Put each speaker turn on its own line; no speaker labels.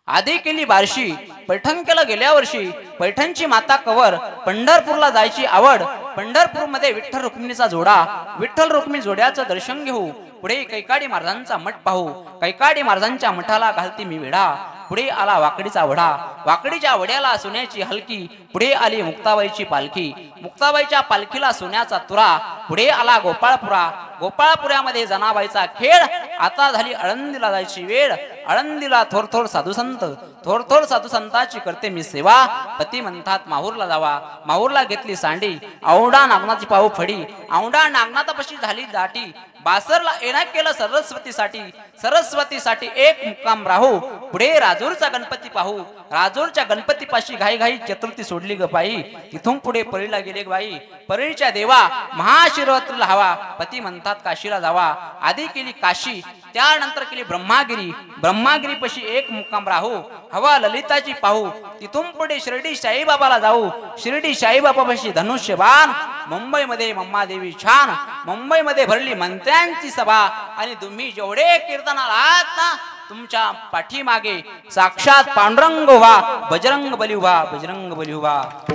आधी केली बारशी पैठण केलं गेल्या वर्षी पैठणची माता कवर पंढरपूरला जायची आवड पंढरपूर मध्ये विठ्ठल रुक्मिणीचा जोडा विठ्ठल रुक्मिणी जोड्याचं दर्शन घेऊ पुढे कैकाडी महाराजांचा मठ पाहू कैकाडी महाराजांच्या मठाला घालती मी वेढा पुढे आला वाकडीचा वडा वाकडीच्या वड्याला सोन्याची हलकी पुढे आली मुक्ताबाईची पालखी मुक्ताबाईच्या पालखीला सोन्याचा तुरा पुढे आला गोपाळपुरा गोपाळपुऱ्यामध्ये जनाबाईचा खेळ आता झाली आळंदीला जायची वेळ आळंदीला थोर थोर साधू संताची करते मी सेवा पती म्हणतात माहूरला जावा माहूरला घेतली सांडी औंढा नागनाची पाहू फडी औंढा नागनाथापाशी झाली दाटी बासरला येणं केलं सरस्वतीसाठी एक मुक्काम राहू पुढे राजूरचा गणपती पाहू राजूरच्या गणपतीपाशी घाई घाई चतुर्थी सोडली ग बाई तिथून पुढे परळीला गेले बाई परळीच्या देवा महाशिवरात्रीला हवा पती म्हणतात काशीला जावा आधी केली काशी त्यानंतर केली ब्रह्मागिरी पशी एक मुक्काम राहू हवा ललिताची पाहू तिथून पुढे शिर्डी साईबाबाला जाऊ शिर्डी साईबाबापाशी धनुष्यबाण मुंबईमध्ये मम्मादेवी छान मुंबईमध्ये भरली मंत्र्यांची सभा आणि तुम्ही जेवढे कीर्तनाला आहात ना तुमच्या पाठीमागे साक्षात पांडुरंग व्हा बजरंग बली व्हा